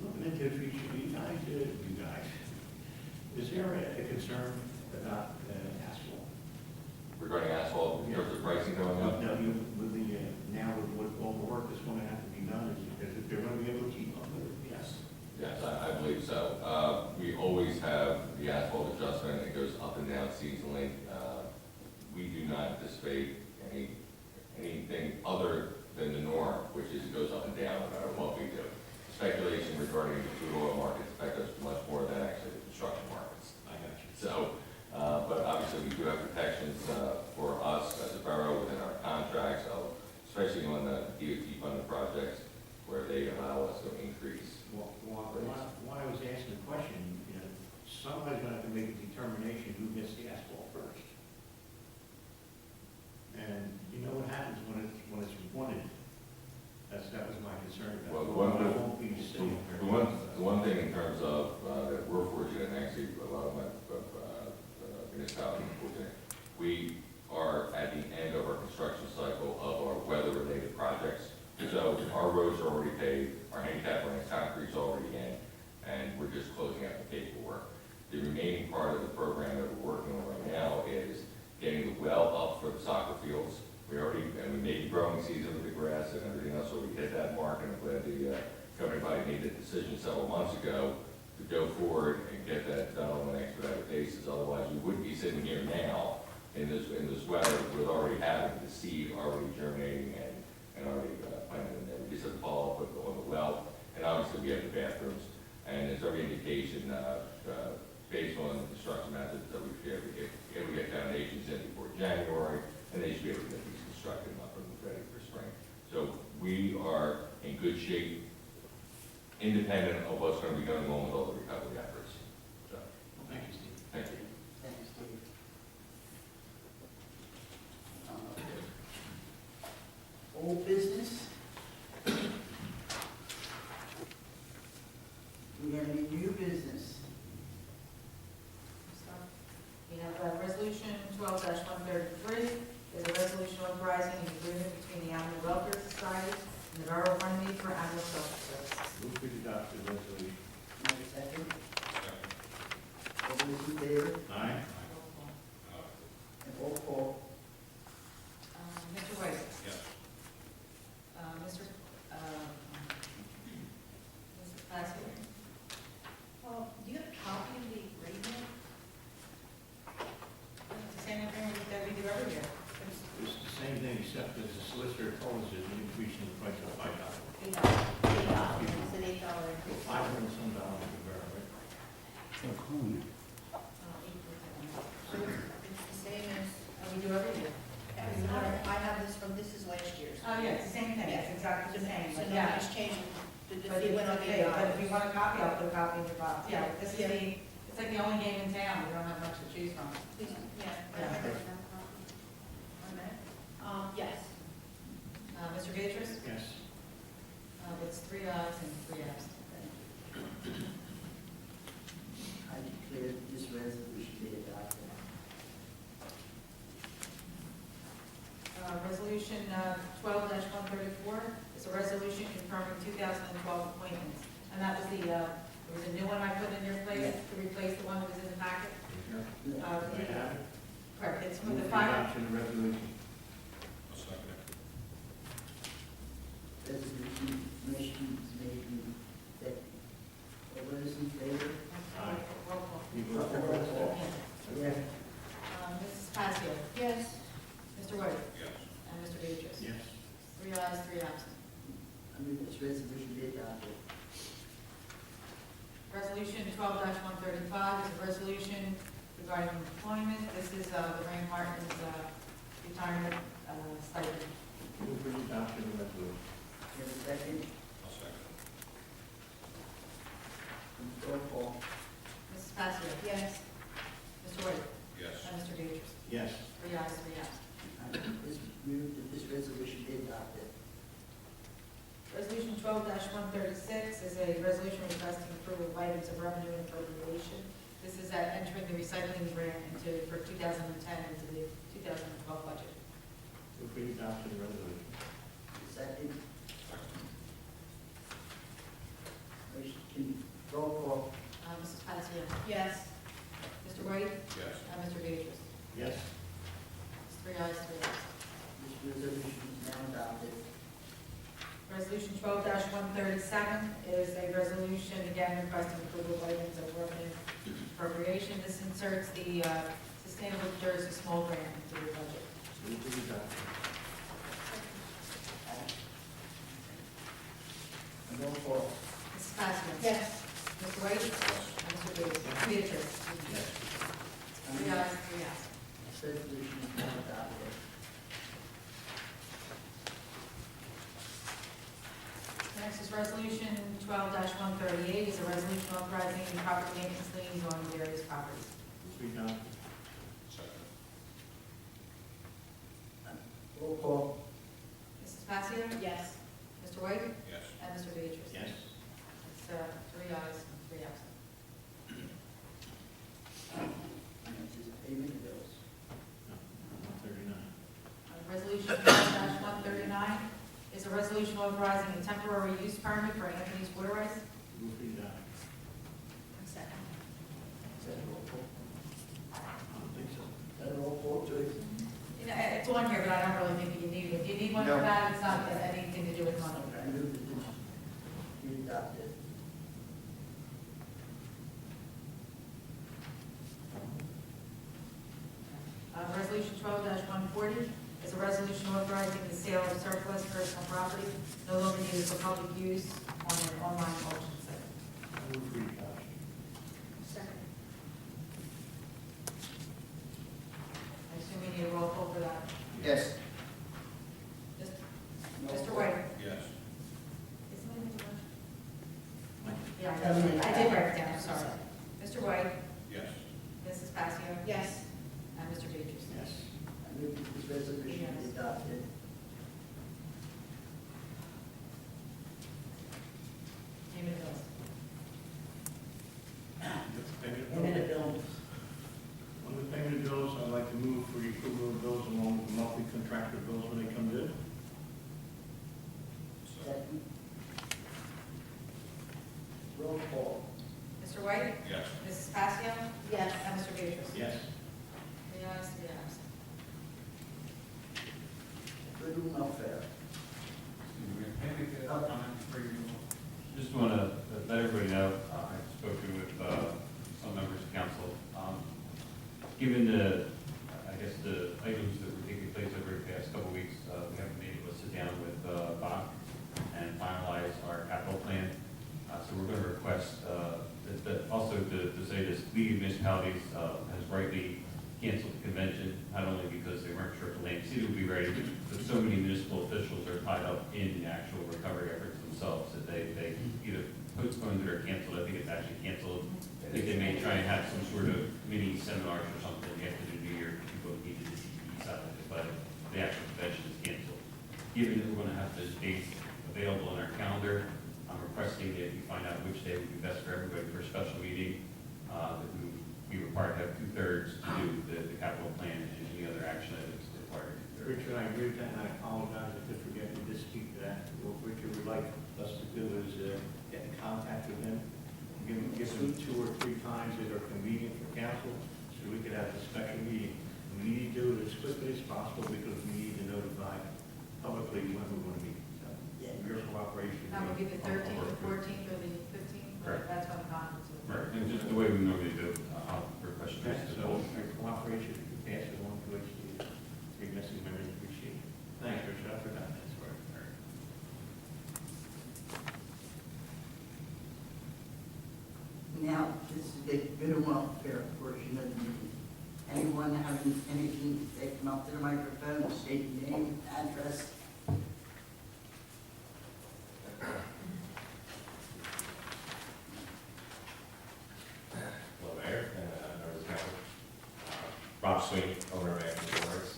Looking into the future, you guys, is there a concern about asphalt? Regarding asphalt, in terms of pricing going up? No, with the, now with all the work that's going to have to be done, is because if they're going to be able to keep up with it, yes. Yes, I believe so. We always have the asphalt adjustment, it goes up and down seasonally. We do not anticipate anything other than the norm, which is it goes up and down no matter what we do. Speculation regarding the crude oil markets affect us much more than actually the construction markets. I got you. So, but obviously we do have protections for us as a borough within our contracts, especially on the DOT funded projects where they allow us to increase. Well, why I was asking the question, somebody's going to have to make a determination who gets the asphalt first. And you know what happens when it's wanted. That was my concern about. Well, I won't be sitting there. The one thing in terms of that we're fortunate, and actually a lot of my municipalities are fortunate, we are at the end of our construction cycle of our weather-related projects. So our roads are already paved, our handicap ramps, concrete's already in, and we're just closing out the paperwork. The remaining part of the program that we're working on right now is getting the well up for the soccer fields. We made the growing season with the grass and everything else, so we hit that mark, and I'm glad the governing body made the decision several months ago to go forward and get that done on an expedited basis. Otherwise, we wouldn't be sitting here now in this weather with already having the seed already germinating and already planted in there. We just have to follow up on the well, and obviously we have the bathrooms. And there's every indication, based on the construction methods, that we should be able to get foundations in before January, and they should be able to get these constructed up and ready for spring. So we are in good shape, independent of what's going to be going on with all the recovery efforts. So, Thank you, Steve. thank you. Thank you, Steve. Old business? Do we have any new business? We have resolution 12-133, is a resolution authorizing an agreement between the Animal Welfare Society and the Borough of Runnemede for animal shelter services. Move to adopt the resolution. Have a second? All those in favor? Aye. And roll call. Mr. White? Yes. Mr. Plasko? Do you have a copy of the agreement? It's the same agreement that we do every year. It's the same thing, except that the solicitor told us there's an increase in the price of $5. It's an $8 increase. $500 and some dollars a barrel, right? So it's the same as, We do every year. I have this is last year's. Oh, yeah, it's the same thing, it's exactly the same, So but yeah. nobody's changing, the But fee went up okay, but if $8. you want a copy, I'll put a copy in your box. Yeah, this is Yeah. it's like the only game in town, we don't have much to choose from. Yeah. Yes. Mr. Beatrice? Yes. It's 3 ayes and 3 absent. I declare this resolution be adopted. Resolution 12-134 is a resolution confirming 2012 appointments. And that was there was a new one I put in your place to replace the one that was in the packet. Do I have it? Correct, it's with Move the the final. adoption of the resolution. I'll second it. Resolution, motion is made and seconded. All those in favor? Aye. Roll call. You vote for it? Yes. Mrs. Passios? Yes. Mr. White? Yes. And Mr. Beatrice? Yes. 3 ayes, 3 absent. I move this resolution be adopted. Resolution Resolution 12-135 is a resolution regarding employment. This is Lorraine Martin's retirement stipend. Move for the adoption of the resolution. You have a second? I'll second. Roll call. Mrs. Passios? Yes. Mr. White? Yes. And Mr. Beatrice? Yes. 3 ayes, 3 absent. This move that this resolution be adopted. Resolution 12-136 is a resolution requesting approval of items of revenue and appropriation. This is entering the recycling grant for 2010 into the 2012 budget. Move for the adoption of the resolution. Second? Motion, roll call. Mrs. Passios? Yes. Mr. White? Yes. And Mr. Beatrice? Yes. 3 ayes, 3 absent. This resolution is now adopted. Resolution 12-137 is a resolution, again, requesting approval of items of revenue appropriation. This inserts the Sustainable Jersey Small Grant into the budget. Move for the adoption. Roll call. Mrs. Passios? Yes. Mr. White? And Mr. Beatrice? Yes. 3 ayes, 3 absent. This resolution is now adopted. Next is Resolution 12-138, is a resolution authorizing property maintenance liens on various properties. Move for the adoption. Second. Roll call. Mrs. Passios? Yes. Mr. White? Yes. And Mr. Beatrice? Yes. It's 3 ayes and 3 absent. Next is payment of bills. No, 139. Resolution 12-139 is a resolution authorizing a temporary use permit for Anthony's Water Rights. Move for the adoption. Second. Is that a roll call? I don't think so. Is that a roll call, Joyce? You know, it's on here, but I don't really think you need it. Do you need one for No. that? It's not anything to do with money. I move that this be adopted. Resolution 12-140 is a resolution authorizing the sale of surplus personal property no longer needed for public use on an online auction site. Move for the adoption. Second. I assume we need a roll call for that. Yes. Mr. White? Yes. Is somebody make a motion? Mike. Yeah, I did write it down, I'm sorry. Mr. White? Yes. Mrs. Passios? Yes. And Mr. Beatrice? Yes. I move that this resolution be adopted. Payment of bills. Payment of bills. On the payment of bills, I'd like to move for the approval of bills along with the monthly contractor bills when they come due. Second. Roll call. Mr. White? Yes. Mrs. Passios? Yes. And Mr. Beatrice? Yes. 3 ayes, 3 absent. Good and welfare. Just want to let everybody know, I've spoken with some members of council. Given the, I guess, the items that were taking place over the past couple of weeks, we haven't been able to sit down with Bob and finalize our capital plan. So we're going to request, also to say this, League of Municipalities has rightly canceled the convention, not only because they weren't sure if Atlantic City would be ready, but so many municipal officials are tied up in the actual recovery efforts themselves that they either postponed it or canceled. I think it's actually canceled. I think they may try and have some sort of mini seminars or something after the new year, people need to the side of it, but the actual convention is canceled. Given that we're going to have this date available on our calendar, I'm requesting that you find out which day would be best for everybody for a special meeting, that we would be required to have 2/3 to do the capital plan and any other action items required. Richard, I agree with that, and I apologize if I forget to just speak to that. What Richard would like us to do is get in contact with him, give him 2 or 3 times that are convenient for council, so we could have a special meeting. And we need to do it as quickly as possible because we need to notify publicly when we want to meet. So, your cooperation. That would be the 13th, the 14th, or the 15th, but Correct. that's when the conference will be. Right, and just the way we normally do, I'll request you Okay, to so your cooperation, if you pass it on to us, the missing members appreciate it. Thanks, Richard, I forgot that. Sorry. Now, This is the good and welfare portion of the meeting. Anyone having anything, they come up to the microphone, state your name, address. Hello, Mayor, and members of council. Rob Sweeney, owner of Runnemede Borough.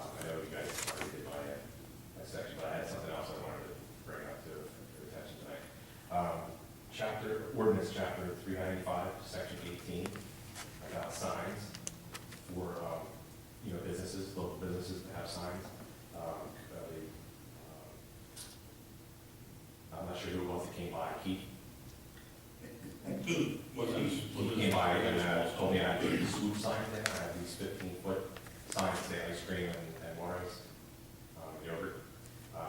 I know you guys already did my section, but I had something else I wanted to bring up to your attention tonight. Ordinance chapter 395, section 18, about signs for, businesses, local businesses that have signs. I'm not sure who it was that came by, Keith. Keith. He came by and told me I had these swoop signs there. I have these 15-foot signs that say ice cream and water ice, yogurt.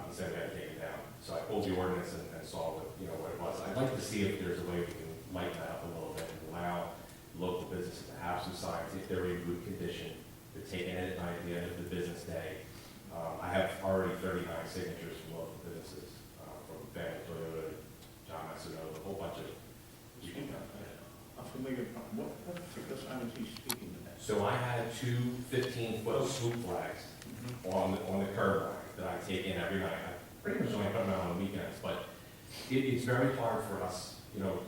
He said we had to take it down. So I pulled the ordinance and saw what it was. I'd like to see if there's a way we can lighten that up a little bit and allow local businesses to have some signs if they're in good condition. They're taken in at night at the end of the business day. I have already 39 signatures from local businesses, from Family Toyota, John Masino, a whole bunch of. I'm familiar, what particular sign is he speaking to that? So I had two 15-foot swoop flags on the curb line that I take in every night. I pretty much only put them out on the weekends, but it's very hard for us,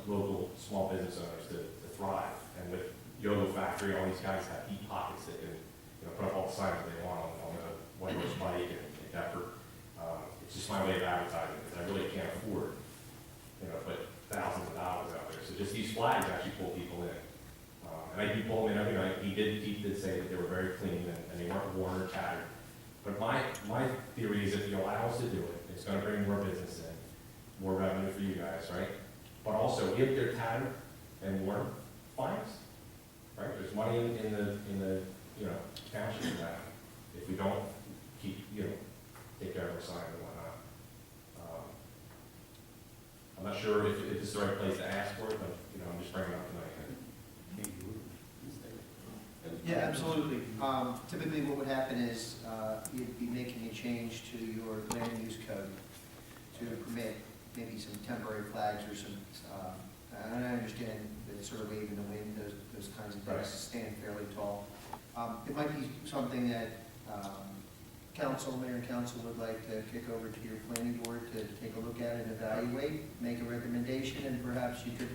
local small business owners to thrive. And with Yogo Factory, all these guys have deep pockets that can, put up all the signs that they want on the one-horse bike and effort. It's just my way of advertising because I really can't afford, put thousands of dollars out there. So just these flags actually pull people in. And I do pull them in every night. He did say that they were very clean and they weren't worn or tattered. But my theory is if you allow us to do it, it's going to bring more business in, more revenue for you guys, right? But also, if they're tattered and worn, fines, right? There's money in the township for that. If we don't keep, take care of our sign and whatnot. I'm not sure if this is the right place to ask for it, but, I'm just bringing it up tonight. Yeah, absolutely. Typically what would happen is you'd be making a change to your land use code to permit maybe some temporary flags or some, and I understand that sort of wave in the wind, those kinds of things Right. stand fairly tall. It might be something that mayor and council would like to kick over to your planning board to take a look at and evaluate, make a recommendation, and perhaps you could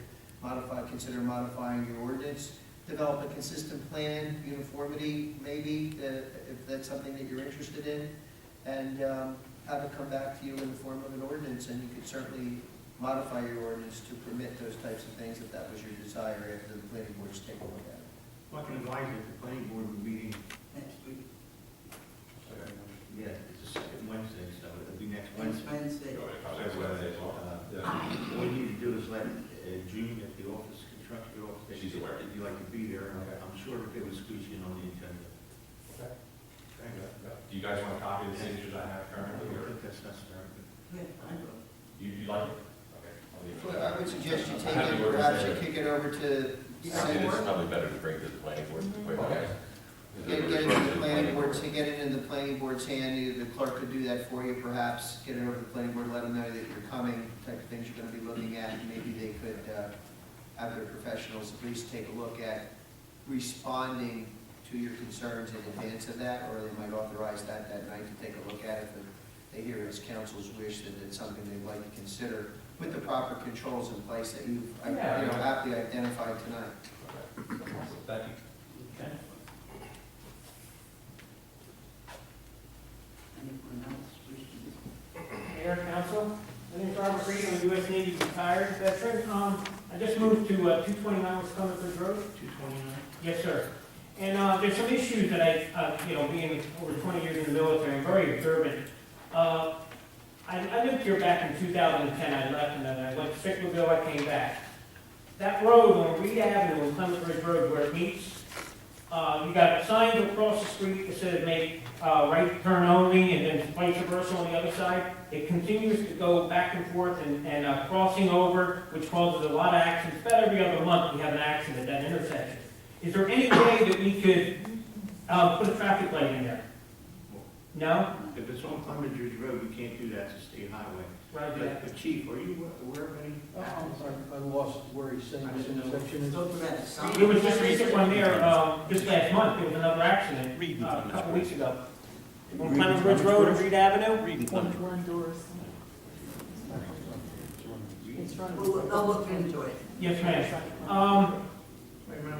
consider modifying your ordinance, develop a consistent plan, uniformity maybe, if that's something that you're interested in, and have it come back to you in the form of an ordinance, and you could certainly modify your ordinance to permit those types of things if that was your desire after the planning board's take a look at it. Well, I can advise that the planning board will be, Next week. yeah, it's the second Wednesday, so it'll be next Next Wednesday. Wednesday. All you need to do is let June at the office, construction office. She's aware. If you'd like to be there, Okay. I'm sure that they would squeeze you in on the agenda. Okay. Do you guys want a copy of the signatures I have I currently, don't or think that's necessary, but Yeah, I will. you like it? Okay. I'll leave it. Well, I would suggest you take I have it, the perhaps you ordinance kick it over to I think it's probably better to bring it to the planning board. Okay. Get it into the planning board, to get it into the planning board's hand, the clerk could do that for you, perhaps, get it over to the planning board, let them know that you're coming, type of things you're gonna be looking at, and maybe they could, have their professionals at least take a look at responding to your concerns in advance of that, or they might authorize that night to take a look at it, but they hear it's council's wish that it's something they'd like to consider with the proper controls in place that you've, aptly identified tonight. Okay. Thank you. okay. Anyone else? Mayor, council, my name is Robert Reed, I'm a U.S. Navy retired veteran. I just moved to 229 West Cumberland Road. 229? Yes, sir. And there's some issues that being over 20 years in the military, I'm very observant. I lived here back in 2010, I left, and then I went to Sicklerville, I came back. That road on Reed Avenue and Clement Ridge Road where it meets, you got signs across the street that says make right turn only, and then vice versa on the other side. It continues to go back and forth and crossing over, which causes a lot of accidents. About every other month we have an accident at that intersection. Is there any way that we could put a traffic light in there? No? If it's on Clement Ridge Road, you can't do that, it's a state highway. Roger that. But Chief, are you aware of any? I lost where he's saying this intersection is. Talking about a sign. There was just a recent one there, just last month, there was another accident, a couple weeks ago. On Clement Ridge Road and Reed Avenue. I'll look into it. Yes, ma'am.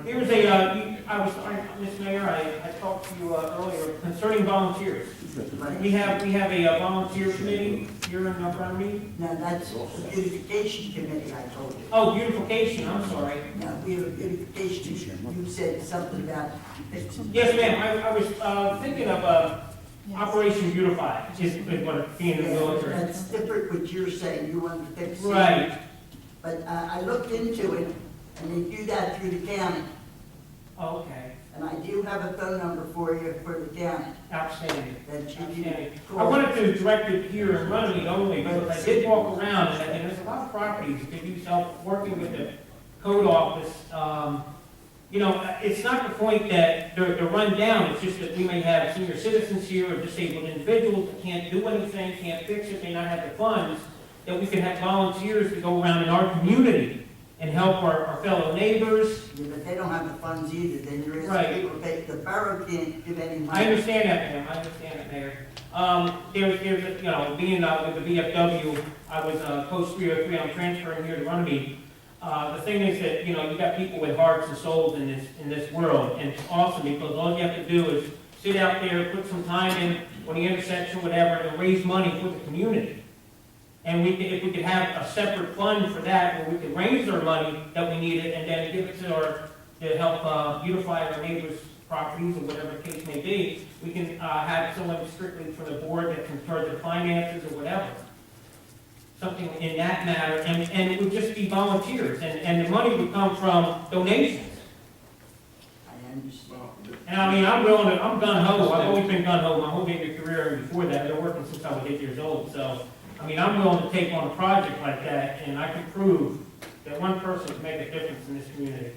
Here's a, Mr. Mayor, I talked to you earlier concerning volunteers. We have a volunteer committee here in Runnemede. Now, that's the beautification committee, I told you. Oh, beautification, I'm sorry. Now, we have a beautification, you said something about fixing. Yes, ma'am, I was thinking of Operation Beautify, is what being in the military. That's different what you're saying, you want to fix. it. Right. But I looked into it, and they do that through the county. Okay, And I do have a phone number for you for the county. outstanding. That you Outstanding. can I call. wanted to direct it here in Runnemede only because I did walk around and there's a lot of properties that use help working with the code office. You know, it's not the point that they're run down, it's just that we may have senior citizens here or disabled individuals that can't do anything, can't fix it, may not have the funds, that we can have volunteers to go around in our community and help our fellow neighbors. Yeah, but they don't have the funds either, then there is Right. people pay, the borough can't give any money. I understand that, ma'am, I understand that, Mayor. There's, you know, being with the VFW, I was post 303, I'm transferring here to Runnemede. The thing is that, you know, you got people with hearts and souls in this world, and it's awesome because all you have to do is sit out there, put some time in on the intersection, whatever, and raise money for the community. And if we could have a separate fund for that, where we could raise our money that we needed and then give it to help beautify our neighbors' properties or whatever the case may be, we can have someone strictly for the board that can charge the finances or whatever. Something in that matter, and it would just be volunteers, and the money would come from donations. I understand. And I mean, I'm gung-ho, I've always been gung-ho my whole career, and before that, I've been working since I was 8 years old, so, I mean, I'm willing to take on a project like that, and I can prove that one person can make a difference in this community.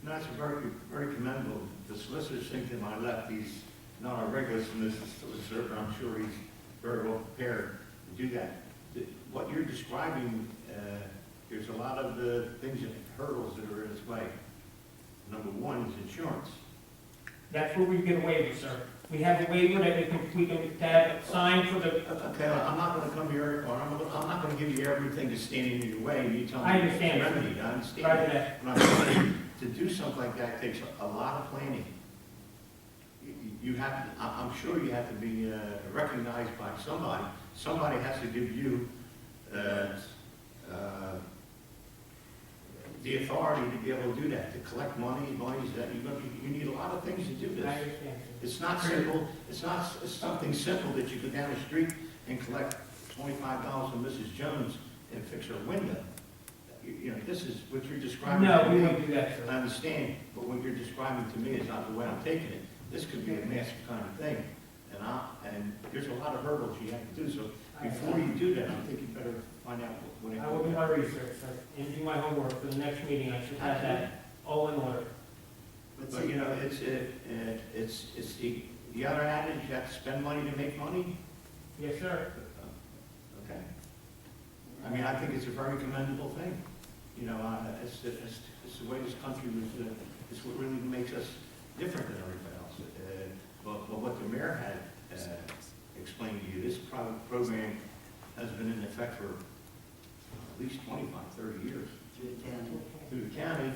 No, that's very, very commendable. The solicitor saying to my left, he's not a regular solicitor, but I'm sure he's very well prepared to do that. What you're describing, there's a lot of things, hurdles that are in its way. Number one is insurance. That's where we get a waiver, sir. We have a waiver that we can have signed for the, Okay, I'm not gonna come here, or I'm not gonna give you everything that's standing in your way, and you tell me. I understand. it's a remedy. I understand. Roger that. But I'm saying, to do something like that takes a lot of planning. You have, I'm sure you have to be recognized by somebody. Somebody has to give you the authority to be able to do that, to collect monies that you need a lot of things to do I this. understand. It's not simple, it's not something simple that you go down the street and collect $25 from Mrs. Jones and fix her window. You know, this is what you're describing to No, we me. won't do that, sir. I understand, but what you're describing to me is not the way I'm taking it. This could be a massive kind of thing, and there's a lot of hurdles you have to do, so before you do that, I think you better find out what. I will do my research, sir, and do my homework for the next meeting. I should have that all in order. But, you know, it's the other adage, you have to spend money to make money. Yes, sir. Okay. I mean, I think it's a very commendable thing. You know, it's the way this country was, it's what really makes us different than everybody else. But what the mayor had explained to you, this program has been in effect for at least 25, 30 years. Through the county.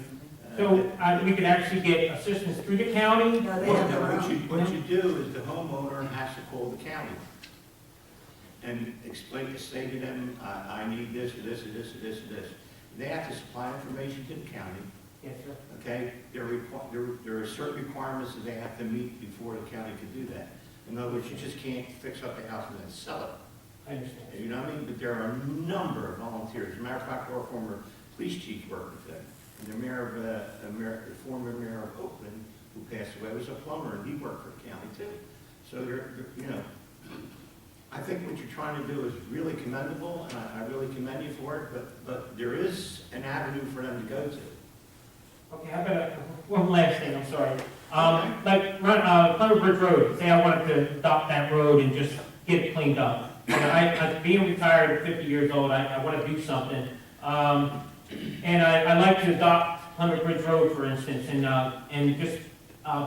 So we could actually get assistance through the county? No, they have their own. What you do is the homeowner has to call the county and say to them, I need this, or this, or this, or this, or this. They have to supply information to the county. Yes, sir. Okay, there are certain requirements that they have to meet before the county can do that. In other words, you just can't fix up a house and then sell it. I understand. You know what I mean? But there are a number of volunteers. As a matter of fact, our former police chief worked with them. And the former mayor of Oakland, who passed away, was a plumber, and he worked for the county too. So you know, I think what you're trying to do is really commendable, and I really commend you for it. But there is an avenue for them to go to. Okay, how about one last thing, I'm sorry. Like, Thunder Bridge Road, say I wanted to adopt that road and just get it cleaned up. I being retired at 50 years old, I want to do something. And I like to adopt Thunder Bridge Road, for instance, and just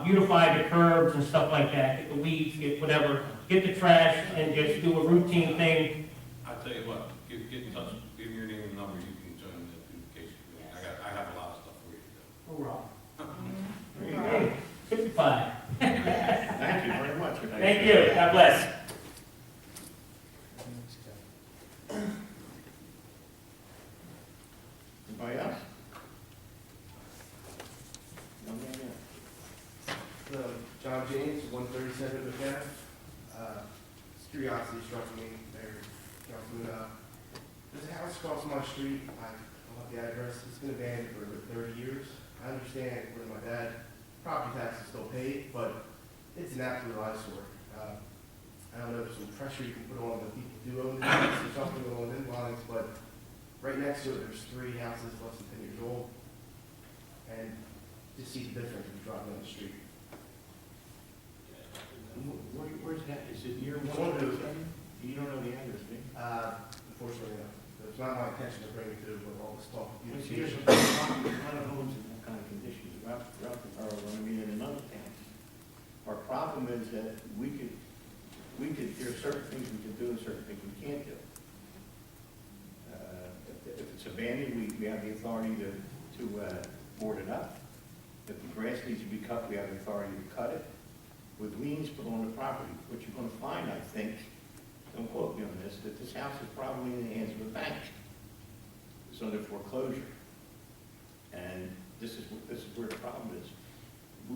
beautify the curbs and stuff like that, get the weeds, get whatever, get the trash, and just do a routine thing. I'll tell you what, get in touch, give me your name and number, you can join the case. I have a lot of stuff for you to do. Hoorah. Hey, 55. Thank you very much. Thank you, God bless. Anybody else? No, no, no. John James, 137 McKenna. Curiosity struck me there, Councilman. There's a house across my street. I don't have the address. It's been abandoned for 30 years. I understand where my dad, property tax is still paid, but it's an absolute eyesore. I don't know if there's some pressure you can put on the people who do own the house or something along those lines, but right next to it, there's 3 houses less than 10 years old. And just see the difference if you drive down the street. Where's that? Is it near It's one one of of those? those. You don't know the address, do you? Unfortunately, no. It's not my intention to bring it to, but all this talk of There's beautification. a lot of homes in that kind of conditions throughout the borough, I mean, in another town. Our problem is that there are certain things we can do and certain things we can't do. If it's abandoned, we have the authority to board it up. If the grass needs to be cut, we have the authority to cut it. With liens put on the property, what you're gonna find, I think, don't quote me on this, that this house is probably in the hands of a bank. It's under foreclosure. And this is where the problem is.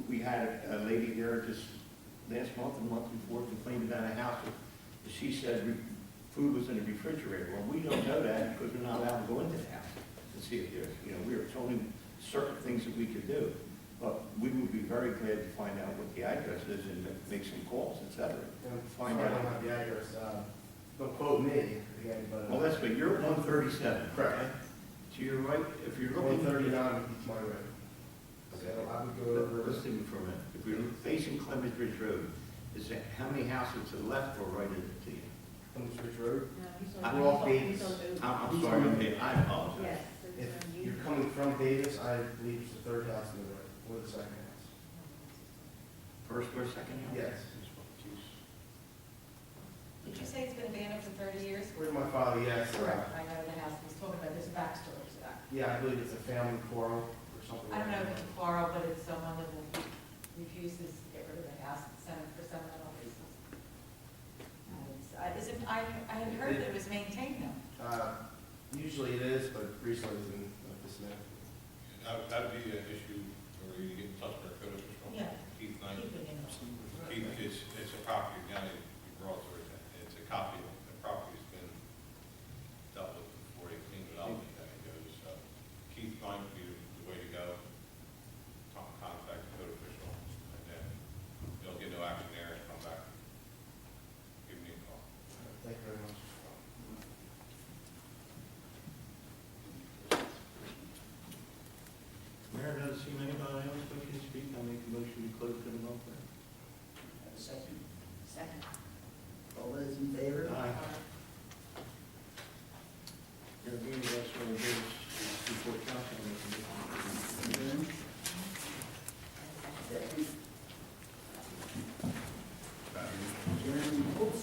We had a lady there just last month and the month before complained about a house. She said food was in the refrigerator. Well, we don't know that because we're not allowed to go into the house to see if there's, we were told certain things that we could do. But we would be very glad to find out what the address is and make some calls, et cetera. Find out. I don't have the address. Don't quote me again, but. Well, that's what, you're at 137. Correct. To your right, if you're looking. 139 East My Road. So I would go over. Listen for a minute. If you're facing Clemens Ridge Road, is that, how many houses to the left or right is it to you? Clemens Ridge Road. I'm off Davis. I'm sorry, I apologize. If you're coming from Davis, I believe it's the 3rd house in the road, or the 2nd house. First or second house? Yes. Did you say it's been abandoned for 30 years? Where's my father? Yes. I know the house, he's talking about, there's a backstory to that. Yeah, I believe it's a family quarrel or something. I don't know like if it's a quarrel, but it's someone that refuses to get rid of the house for sentimental reasons. I had heard that it was maintained though. Usually it is, but recently it's been dismantled. That'd be an issue where you get in touch with our code official. Yeah. Keith Knight. Keep it in. Keith, it's a property, again, you brought to it, it's a copy of the property's been dealt with before they clean it up, and then it goes, Keith Knight would be the way to go. Contact the code official, and then you'll get no action there, and come back, give me a call. Thank you very much. Mayor, doesn't seem anybody else wishing to speak. I make a motion to close the vote. Have a second? Second. All those in favor? Aye. There being no further business before council, I make a motion. Second. Adjourn. Oops.